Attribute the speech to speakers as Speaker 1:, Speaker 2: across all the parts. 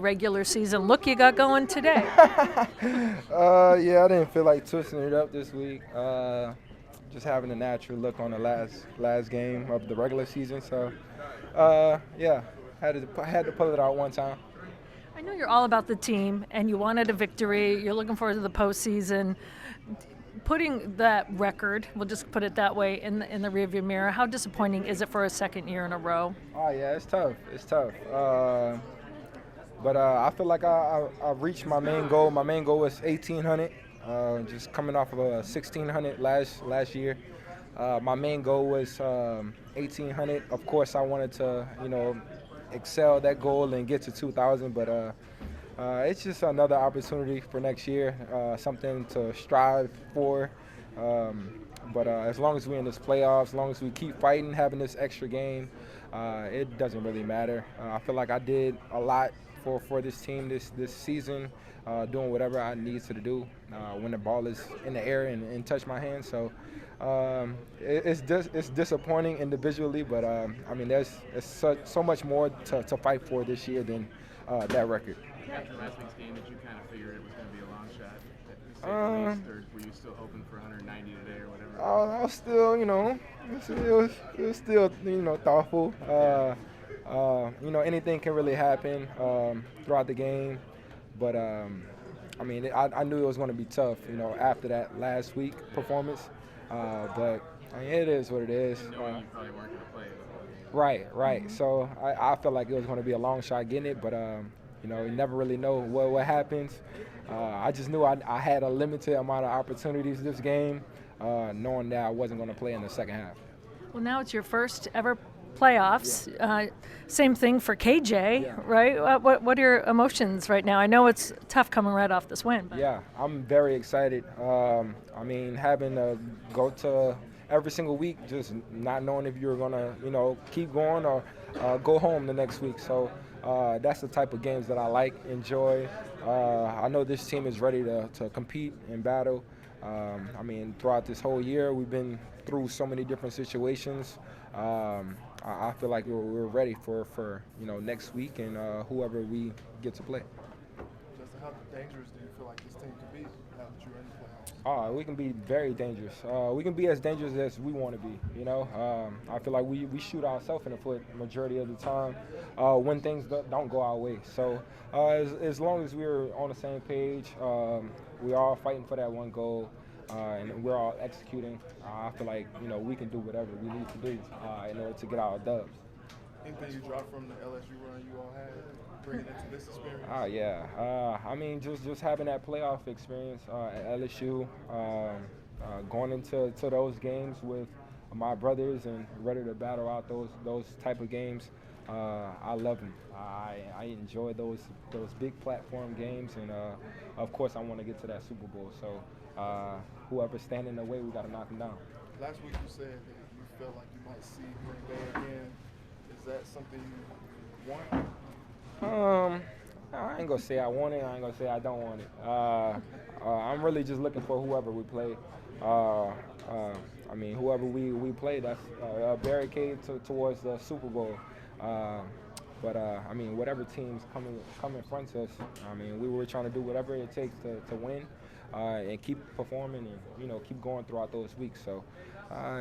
Speaker 1: regular season look you got going today?
Speaker 2: Yeah, I didn't feel like twisting it up this week. Just having a natural look on the last game of the regular season. So, yeah, had to pull it out one time.
Speaker 1: I know you're all about the team and you wanted a victory. You're looking forward to the postseason. Putting that record, we'll just put it that way, in the rearview mirror, how disappointing is it for a second year in a row?
Speaker 2: Oh yeah, it's tough. It's tough. But I feel like I reached my main goal. My main goal was 1,800. Just coming off of a 1,600 last year. My main goal was 1,800. Of course, I wanted to excel that goal and get to 2,000. But it's just another opportunity for next year. Something to strive for. But as long as we're in this playoffs, as long as we keep fighting, having this extra game, it doesn't really matter. I feel like I did a lot for this team this season, doing whatever I need to do when the ball is in the air and touch my hands. So it's disappointing individually, but I mean there's so much more to fight for this year than that record.
Speaker 3: After last week's game, did you kind of figure it was going to be a long shot, to say the least, or were you still hoping for 190 today or whatever?
Speaker 2: I was still, it was still, thoughtful. Anything can really happen throughout the game, but I mean, I knew it was going to be tough, after that last week performance. But I mean, it is what it is.
Speaker 3: Knowing you probably weren't going to play.
Speaker 2: Right. So I felt like it was going to be a long shot getting it, but you never really know what happens. I just knew I had a limited amount of opportunities this game, knowing that I wasn't going to play in the second half.
Speaker 1: Well, now it's your first ever playoffs.
Speaker 2: Yeah.
Speaker 1: Same thing for KJ,
Speaker 2: Yeah.
Speaker 1: right? What are your emotions right now? I know it's tough coming right off this win. But.
Speaker 2: Yeah, I'm very excited. I mean, having to go to every single week, just not knowing if you're going to, keep going or go home the next week. So that's the type of games that I like, enjoy. I know this team is ready to compete and battle. I mean, throughout this whole year, we've been through so many different situations. I feel like we're ready for next week and whoever we get to play.
Speaker 4: Justin, how dangerous do you feel like this team can be now that you're in the playoffs?
Speaker 2: We can be very dangerous. We can be as dangerous as we want to be. I feel like we shoot ourselves in the foot majority of the time when things don't go our way. So as long as we're on the same page, we're all fighting for that one goal, and we're all executing. I feel like we can do whatever we need to do in order to get our dubs.
Speaker 4: Anything you dropped from the LSU run you all had, bringing into this experience?
Speaker 2: Yeah. I mean, just having that playoff experience at LSU, going into those games with my brothers and ready to battle out those type of games. I love them. I enjoy those big platform games, and of course I want to get to that Super Bowl. So whoever's standing in the way, we got to knock them down.
Speaker 4: Last week you said that you felt like you might see Green Bay again. Is that something you want?
Speaker 2: I ain't gonna say I want it. I ain't gonna say I don't want it. I'm really just looking for whoever we play. I mean, whoever we play, that's a barricade towards the Super Bowl. But I mean, whatever teams come in front of us, I mean, we were trying to do whatever it takes to win and keep performing and keep going throughout those weeks. So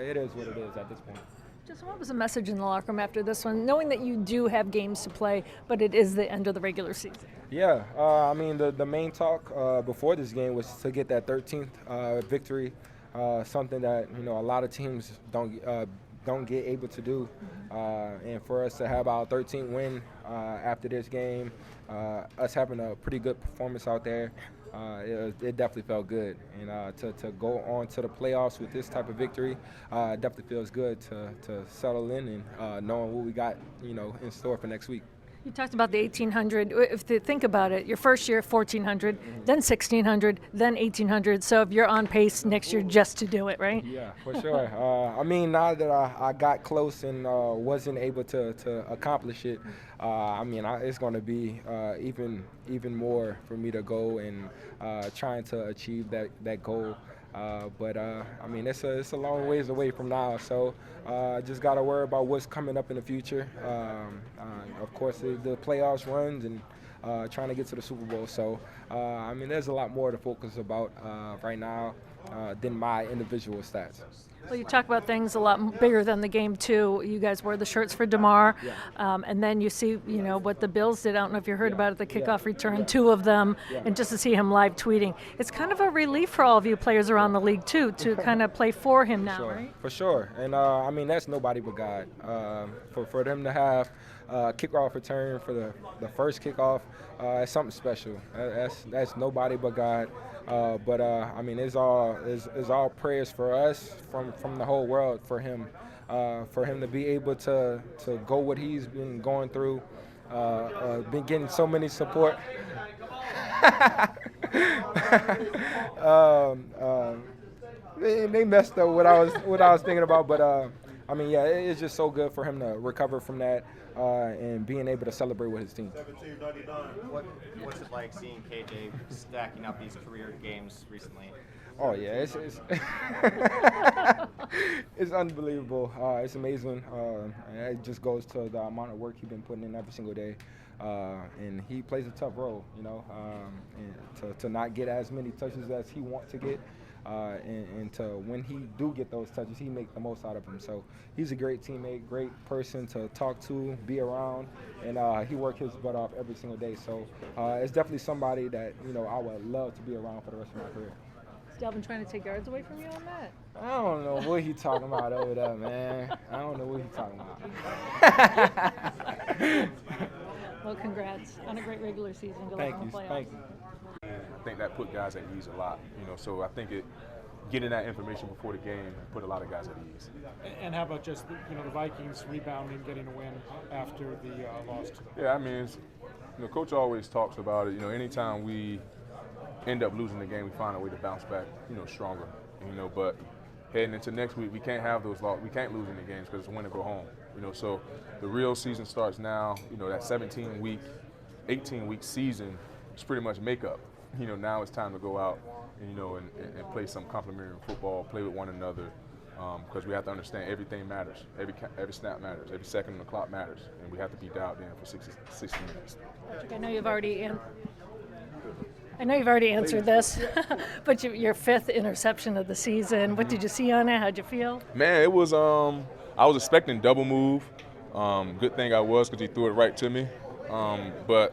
Speaker 2: it is what it is at this point.
Speaker 1: Just what was the message in the locker room after this one, knowing that you do have games to play, but it is the end of the regular season?
Speaker 2: Yeah, I mean, the main talk before this game was to get that 13th victory, something that a lot of teams don't get able to do, and for us to have our 13th win after this game, us having a pretty good performance out there. It definitely felt good, and to go on to the playoffs with this type of victory, definitely feels good to settle in and knowing what we got, in store for next week.
Speaker 1: You talked about the 1,800. If you think about it, your first year 1,400, then 1,600, then 1,800. So if you're on pace next year just to do it, right?
Speaker 2: Yeah, for sure. I mean, now that I got close and wasn't able to accomplish it, I mean, it's going to be even more for me to go and trying to achieve that goal. But I mean, it's a long ways away from now, so just got to worry about what's coming up in the future. Of course, the playoffs runs, and trying to get to the Super Bowl. So, I mean, there's a lot more to focus about right now than my individual stats.
Speaker 1: Well, you talk about things a lot bigger than the game, too. You guys wore the shirts for DeMar, and then you see, what the Bills did. I don't know if you heard about it, the kickoff return, 2 of them, and just to see him live tweeting. It's kind of a relief for all of you players around the league, too, to kind of play for him now, right?
Speaker 2: For sure. And, I mean, that's nobody but God. For them to have kickoff return for the first kickoff, it's something special. That's nobody but God. But I mean, it's all prayers for us from the whole world for him to be able to go what he's been going through, been getting so many support. They messed up what I was thinking about, but I mean, yeah, it's just so good for him to recover from that and being able to celebrate with his team.
Speaker 5: What's it like seeing KJ stacking up these career games recently?
Speaker 2: Oh yeah, it's it's unbelievable. It's amazing. It just goes to the amount of work he's been putting in every single day, and he plays a tough role, and to not get as many touches as he wants to get. And to when he do get those touches, he make the most out of them. So he's a great teammate, great person to talk to, be around, and he works his butt off every single day. So it's definitely somebody that I would love to be around for the rest of my career.
Speaker 1: Is Delvin trying to take yards away from you on that?
Speaker 2: I don't know what he talking about over there, man. I don't know what he talking about.
Speaker 1: Well, congrats on a great regular season. Good luck on the playoffs.
Speaker 2: Thank you.
Speaker 6: I think that put guys at ease a lot, so I think getting that information before the game put a lot of guys at ease.
Speaker 7: And how about just the Vikings rebounding, getting a win after the loss?
Speaker 6: Yeah, I mean, Coach always talks about it. Anytime we end up losing the game, we find a way to bounce back, stronger. But heading into next week, we can't have those losses. We can't lose any games because it's win or go home. So the real season starts now. That 17-week, 18-week season is pretty much makeup. Now it's time to go out and play some complementary football, play with one another, because we have to understand everything matters. Every snap matters. Every second on the clock matters, and we have to be dialed in for 60 minutes.
Speaker 1: Patrick, I know you've already answered this, but your 5th interception of the season. What did you see on it? How'd you feel?
Speaker 6: Man, it was. I was expecting double move. Good thing I was, because he threw it right to me. But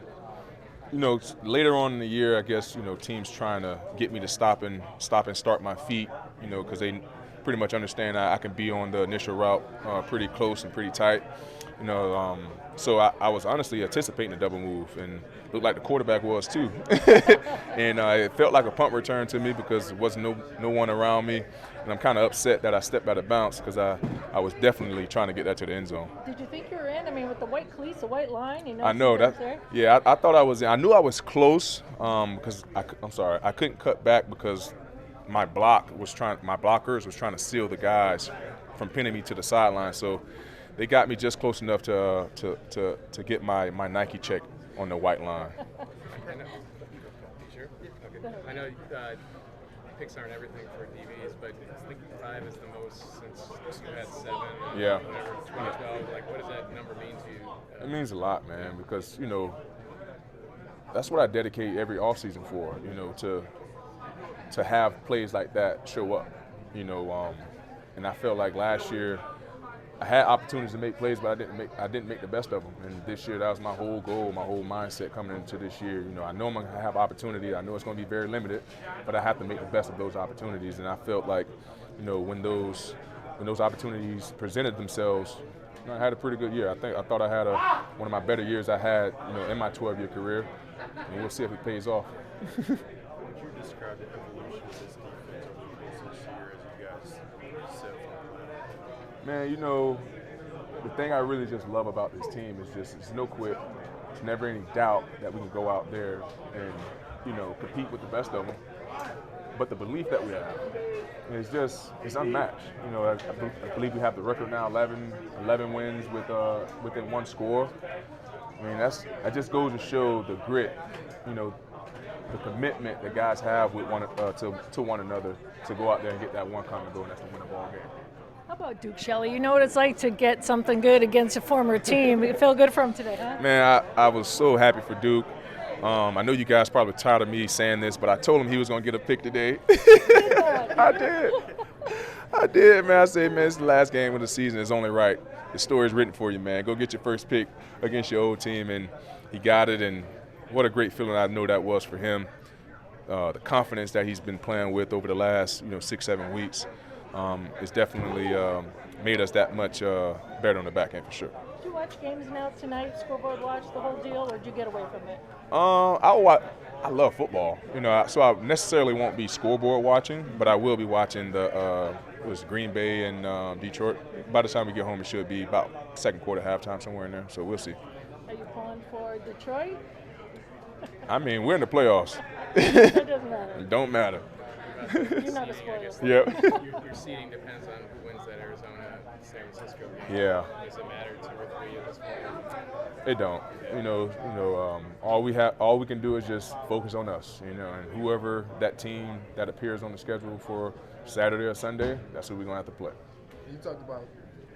Speaker 6: later on in the year, I guess, teams trying to get me to stop and start my feet, because they pretty much understand I can be on the initial route pretty close and pretty tight, so I was honestly anticipating a double move, and looked like the quarterback was too. And it felt like a punt return to me because there wasn't no one around me, and I'm kind of upset that I stepped out of bounds because I was definitely trying to get that to the end zone.
Speaker 1: Did you think you were in? I mean, with the white cleats, the white line,
Speaker 6: I know that.
Speaker 1: There?
Speaker 6: Yeah, I thought I was in. I knew I was close because I couldn't cut back because my blockers was trying to seal the guys from pinning me to the sideline. So they got me just close enough to get my Nike check on the white line.
Speaker 3: I know picks aren't everything for DBs, but I think 5 is the most since you had 7.
Speaker 6: Yeah.
Speaker 3: Whatever, 2012. Like, what does that number mean to you?
Speaker 6: It means a lot, man, because that's what I dedicate every offseason for. To have plays like that show up. And I felt like last year I had opportunities to make plays, but I didn't make the best of them. And this year, that was my whole goal, my whole mindset coming into this year. I know I'm going to have opportunity. I know it's going to be very limited, but I have to make the best of those opportunities. And I felt like, when those opportunities presented themselves, I had a pretty good year. I thought I had one of my better years I had, in my 12-year career. And we'll see if it pays off.
Speaker 4: Would you describe the evolution of this defense over the course of this year as you guys set from?
Speaker 6: Man, the thing I really just love about this team is just it's no quit. There's never any doubt that we can go out there and, compete with the best of them. But the belief that we have is it's unmatched. I believe we have the record now 11 wins within one score. I mean, that just goes to show the grit, the commitment that guys have with to one another to go out there and get that one common goal, and that's to win a ball game.
Speaker 1: How about Duke Shelley? You know what it's like to get something good against a former team. You feel good for him today, huh?
Speaker 6: Man, I was so happy for Duke. I know you guys probably tired of me saying this, but I told him he was going to get a pick today. I did, man. I said, man, it's the last game of the season. It's only right. The story's written for you, man. Go get your first pick against your old team, and he got it, and what a great feeling I know that was for him. The confidence that he's been playing with over the last 6-7 weeks it's definitely made us that much better on the back end for sure.
Speaker 1: Did you watch games now tonight, scoreboard watch, the whole deal, or did you get away from it?
Speaker 6: I love football, so I necessarily won't be scoreboard watching, but I will be watching the Green Bay and Detroit. By the time we get home, it should be about second quarter, halftime, somewhere in there. So we'll see.
Speaker 1: Are you pulling for Detroit?
Speaker 6: I mean, we're in the playoffs.
Speaker 1: It doesn't matter.
Speaker 6: It don't matter.
Speaker 1: You're not a spoiler.
Speaker 6: Yep.
Speaker 3: Your seeding depends on who wins that Arizona-San Francisco game.
Speaker 6: Yeah.
Speaker 3: Does it matter 2 or 3 at this point?
Speaker 6: It don't. All we can do is just focus on us. And whoever that team that appears on the schedule for Saturday or Sunday, that's who we're gonna have to play.
Speaker 4: You talked about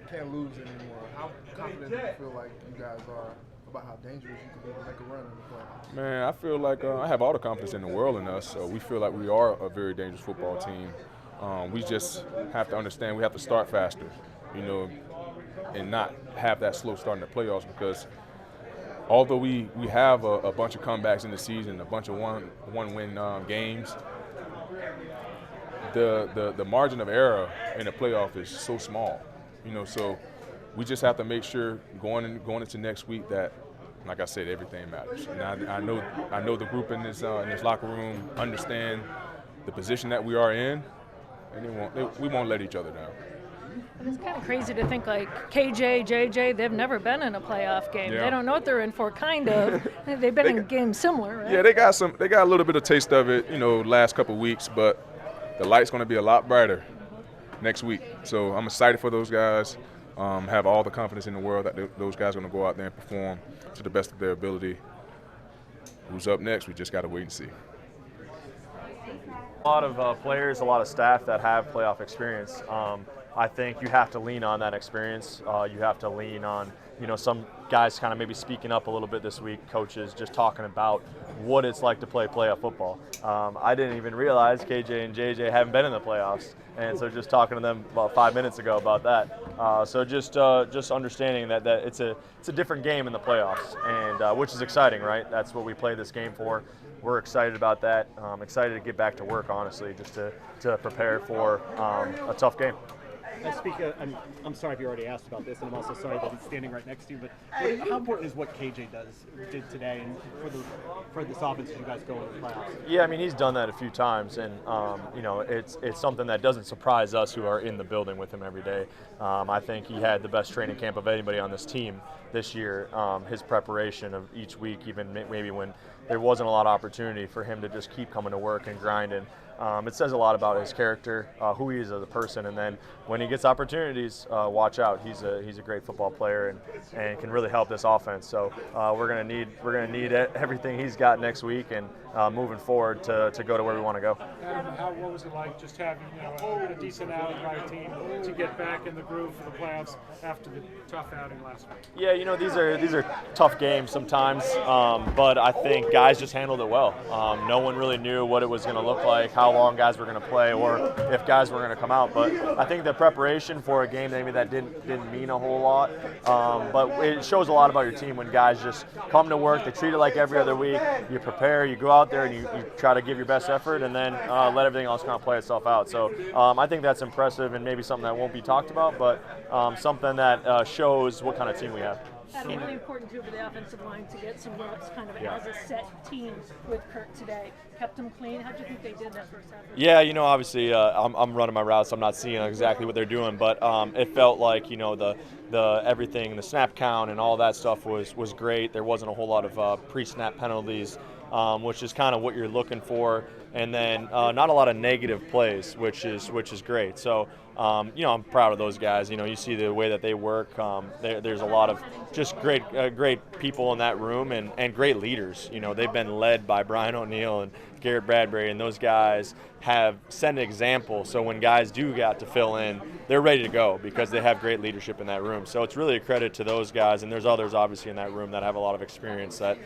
Speaker 4: can't lose anymore. How confident do you feel like you guys are about how dangerous you can be to make a run in the playoffs?
Speaker 6: Man, I feel like I have all the confidence in the world in us. We feel like we are a very dangerous football team. We just have to understand we have to start faster, and not have that slow start in the playoffs, because although we have a bunch of comebacks in the season, a bunch of one-win games, the margin of error in the playoff is so small, so we just have to make sure going into next week that, like I said, everything matters. And I know the group in this locker room understand the position that we are in, and we won't let each other down.
Speaker 1: And it's kind of crazy to think like KJ, JJ, they've never been in a playoff game.
Speaker 6: Yeah.
Speaker 1: They don't know what they're in for, kind of. They've been in games similar, right?
Speaker 6: Yeah, they got a little bit of taste of it, last couple of weeks, but the light's going to be a lot brighter next week. So I'm excited for those guys. Have all the confidence in the world that those guys are going to go out there and perform to the best of their ability. Who's up next? We just got to wait and see.
Speaker 8: A lot of players, a lot of staff that have playoff experience. I think you have to lean on that experience. You have to lean on, some guys kind of maybe speaking up a little bit this week, coaches just talking about what it's like to play playoff football. I didn't even realize KJ and JJ haven't been in the playoffs, and so just talking to them about 5 minutes ago about that. So just understanding that it's a different game in the playoffs, and which is exciting, right? That's what we play this game for. We're excited about that. Excited to get back to work, honestly, just to prepare for a tough game.
Speaker 9: I'm sorry if you already asked about this, and I'm also sorry that he's standing right next to you, but how important is what KJ did today and for this offense as you guys go into the playoffs?
Speaker 8: Yeah, I mean, he's done that a few times, and it's something that doesn't surprise us who are in the building with him every day. I think he had the best training camp of anybody on this team this year. His preparation of each week, even maybe when there wasn't a lot of opportunity for him to just keep coming to work and grinding. It says a lot about his character, who he is as a person, and then when he gets opportunities, watch out. He's a great football player and can really help this offense. So we're gonna need everything he's got next week and moving forward to go to where we want to go.
Speaker 7: Adam, what was it like just having a decent outing by a team to get back in the groove for the playoffs after the tough outing last week?
Speaker 8: Yeah, these are tough games sometimes, but I think guys just handled it well. No one really knew what it was going to look like, how long guys were going to play, or if guys were going to come out. But I think the preparation for a game maybe that didn't mean a whole lot, but it shows a lot about your team when guys just come to work. They treat it like every other week. You prepare, you go out there, and you try to give your best effort, and then let everything else kind of play itself out. So I think that's impressive and maybe something that won't be talked about, but something that shows what kind of team we have.
Speaker 1: Adam, really important too for the offensive line to get some reps kind of as a set team with Kirk today. Kept them clean. How do you think they did that first half?
Speaker 8: Yeah, obviously I'm running my routes, so I'm not seeing exactly what they're doing, but it felt like the everything, the snap count and all that stuff was great. There wasn't a whole lot of pre-snap penalties. which is kind of what you're looking for. And then not a lot of negative plays, which is great. So, I'm proud of those guys. You see the way that they work. There's a lot of just great people in that room and great leaders. They've been led by Brian O'Neill and Garrett Bradbury, and those guys have set an example. So when guys do got to fill in, they're ready to go because they have great leadership in that room. So it's really a credit to those guys, and there's others obviously in that room that have a lot of experience that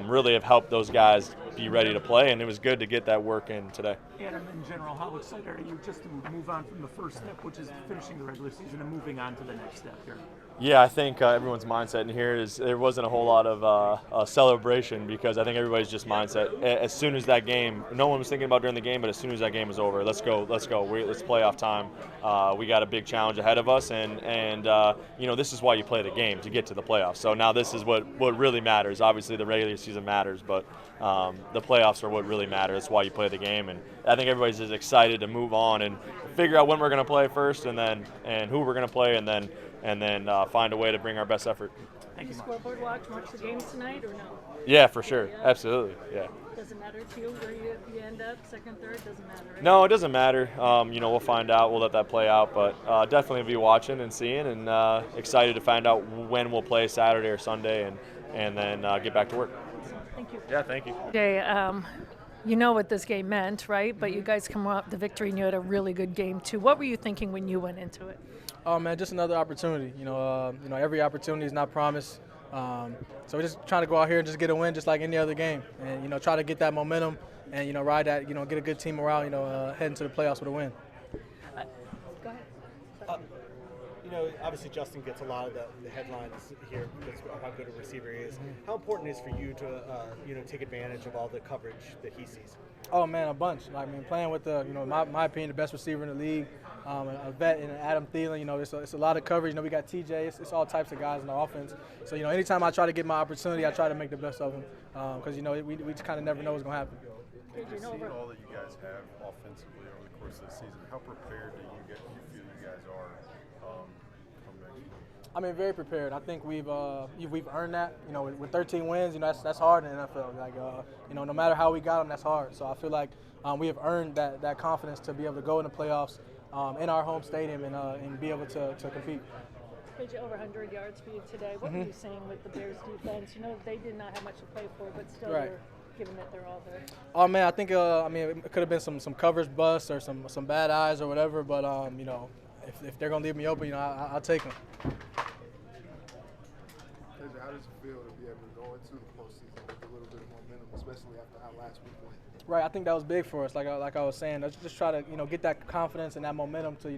Speaker 8: really have helped those guys be ready to play, and it was good to get that work in today.
Speaker 10: Adam, in general, how excited are you just to move on from the first step, which is finishing the regular season, and moving on to the next step here?
Speaker 8: Yeah, I think everyone's mindset in here is there wasn't a whole lot of celebration because I think everybody's just mindset. As soon as that game, no one was thinking about during the game, but as soon as that game was over, let's go. It's playoff time. We got a big challenge ahead of us, and this is why you play the game, to get to the playoffs. So now this is what really matters. Obviously, the regular season matters, but the playoffs are what really matters. That's why you play the game, and I think everybody's just excited to move on and figure out when we're going to play first, and who we're going to play, and then find a way to bring our best effort.
Speaker 1: Thank you. Scoreboard watch the games tonight or no?
Speaker 8: Yeah, for sure. Yeah. Absolutely. Yeah.
Speaker 1: Doesn't matter to you where you end up, second, third, doesn't matter, right?
Speaker 8: No, it doesn't matter. We'll find out. We'll let that play out, but definitely be watching and seeing, and excited to find out when we'll play Saturday or Sunday, and then get back to work.
Speaker 1: Thank you.
Speaker 8: Yeah, thank you.
Speaker 1: Jay, you know what this game meant, right? But you guys come up the victory, and you had a really good game too. What were you thinking when you went into it?
Speaker 11: Oh man, just another opportunity. Every opportunity is not promised. So we're just trying to go out here and just get a win, just like any other game, and try to get that momentum and ride that. Get a good team morale. Heading to the playoffs with a win.
Speaker 1: Go ahead.
Speaker 9: Obviously Justin gets a lot of the headlines here because of how good a receiver he is. How important is for you to take advantage of all the coverage that he sees?
Speaker 11: Oh man, a bunch. Playing with my opinion, the best receiver in the league, a vet in Adam Thielen. It's a lot of coverage. We got TJ. It's all types of guys in the offense. So anytime I try to get my opportunity, I try to make the best of them because we just kind of never know what's going to happen.
Speaker 12: Seeing all that you guys have offensively over the course of the season, how prepared do you feel you guys are?
Speaker 11: Very prepared. I think we've earned that. With 13 wins, that's hard in the NFL. No matter how we got them, that's hard. So I feel like we have earned that confidence to be able to go in the playoffs in our home stadium and be able to compete.
Speaker 1: KJ, over 100 yards for you today. What were you saying with the Bears defense? They did not have much to play for, but still
Speaker 11: right.
Speaker 1: You're given that they're all there.
Speaker 11: Oh man, I think it could have been some coverage busts or some bad eyes or whatever. But if they're gonna leave me open, I'll take them.
Speaker 4: How does it feel to be able to go into the postseason with a little bit of momentum, especially after how last week went?
Speaker 11: Right, I think that was big for us. Like I was saying, let's just try to get that confidence and that momentum to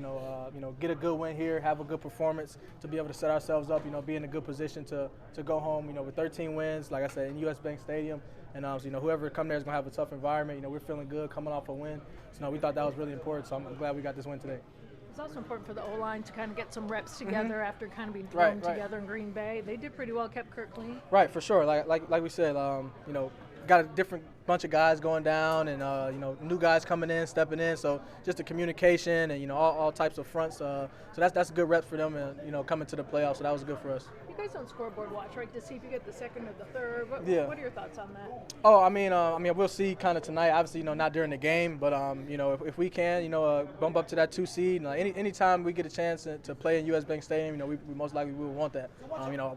Speaker 11: get a good win here, have a good performance to be able to set ourselves up. Be in a good position to go home. With 13 wins, like I said, in US Bank Stadium, and whoever come there is gonna have a tough environment. We're feeling good coming off a win, so we thought that was really important. So I'm glad we got this win today.
Speaker 1: It's also important for the O-line to kind of get some reps together after kind of being thrown together in Green Bay. They did pretty well, kept Kirk clean.
Speaker 11: Right, for sure. Like we said, got a different bunch of guys going down and, new guys coming in, stepping in. So just the communication and, all types of fronts. So that's a good rep for them and, coming to the playoffs. So that was good for us.
Speaker 1: You guys don't scoreboard watch, right, to see if you get the second or the third. What are your thoughts on that?
Speaker 11: Oh, we'll see kind of tonight. Obviously, not during the game, but if we can, bump up to that 2 seed. Anytime we get a chance to play in US Bank Stadium, we most likely will want that.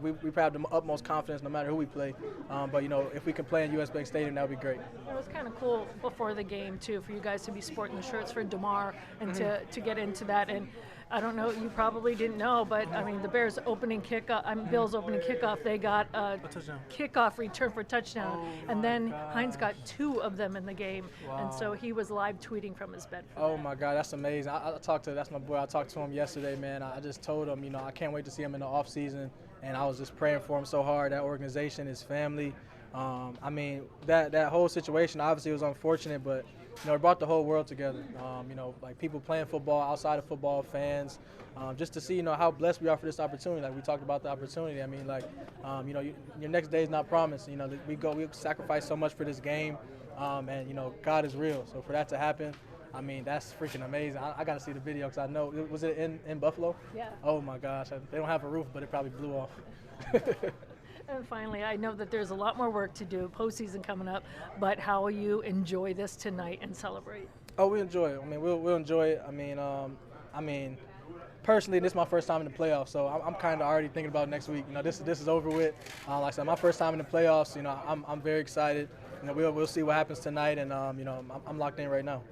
Speaker 11: We have the utmost confidence no matter who we play. But if we can play in US Bank Stadium, that would be great.
Speaker 1: It was kind of cool before the game too for you guys to be sporting the shirts for DeMar and to get into that. And I don't know, you probably didn't know, but the Bears opening kickoff, Bills opening kickoff, they got a kickoff return for a touchdown, and then Hines got 2 of them in the game, and so he was live tweeting from his bed.
Speaker 11: Oh my God, that's amazing! That's my boy. I talked to him yesterday, man. I just told him, I can't wait to see him in the off season, and I was just praying for him so hard. That organization, his family. That whole situation obviously was unfortunate, but it brought the whole world together. Like people playing football, outside of football, fans, just to see how blessed we are for this opportunity. Like we talked about the opportunity. Your next day is not promised. We sacrifice so much for this game, and God is real. So for that to happen, that's freaking amazing. I got to see the video because I know was it in Buffalo?
Speaker 1: Yeah.
Speaker 11: Oh my gosh, they don't have a roof, but it probably blew off.
Speaker 1: And finally, I know that there's a lot more work to do, postseason coming up, but how will you enjoy this tonight and celebrate?
Speaker 11: Oh, we enjoy it. I mean, we'll enjoy it. I mean, personally, this is my first time in the playoffs, so I'm kind of already thinking about next week. You know, this is over with. Like I said, my first time in the playoffs. You know, I'm very excited. You know, we'll see what happens tonight, and you know, I'm locked in right now.